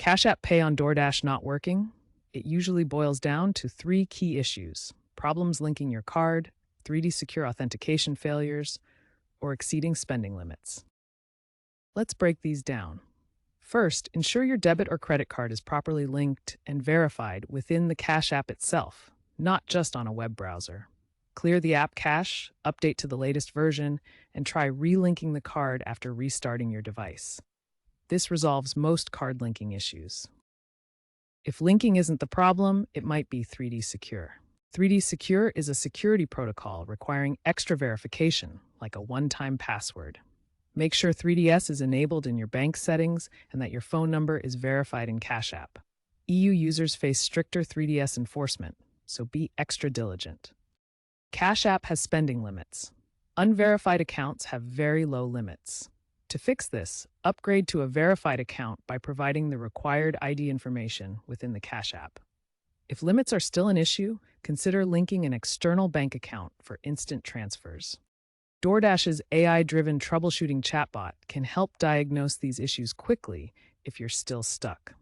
Cash App Pay on DoorDash not working? It usually boils down to three key issues: problems linking your card, 3D secure authentication failures, or exceeding spending limits. Let's break these down. First, ensure your debit or credit card is properly linked and verified within the Cash App itself, not just on a web browser. Clear the app cache, update to the latest version, and try relinking the card after restarting your device. This resolves most card linking issues. If linking isn't the problem, it might be 3D Secure. 3D Secure is a security protocol requiring extra verification, like a one-time password. Make sure 3DS is enabled in your bank settings and that your phone number is verified in Cash App. EU users face stricter 3DS enforcement, so be extra diligent. Cash App has spending limits. Unverified accounts have very low limits. To fix this, upgrade to a verified account by providing the required ID information within the Cash App. If limits are still an issue, consider linking an external bank account for instant transfers. DoorDash's AI-driven troubleshooting chatbot can help diagnose these issues quickly if you're still stuck.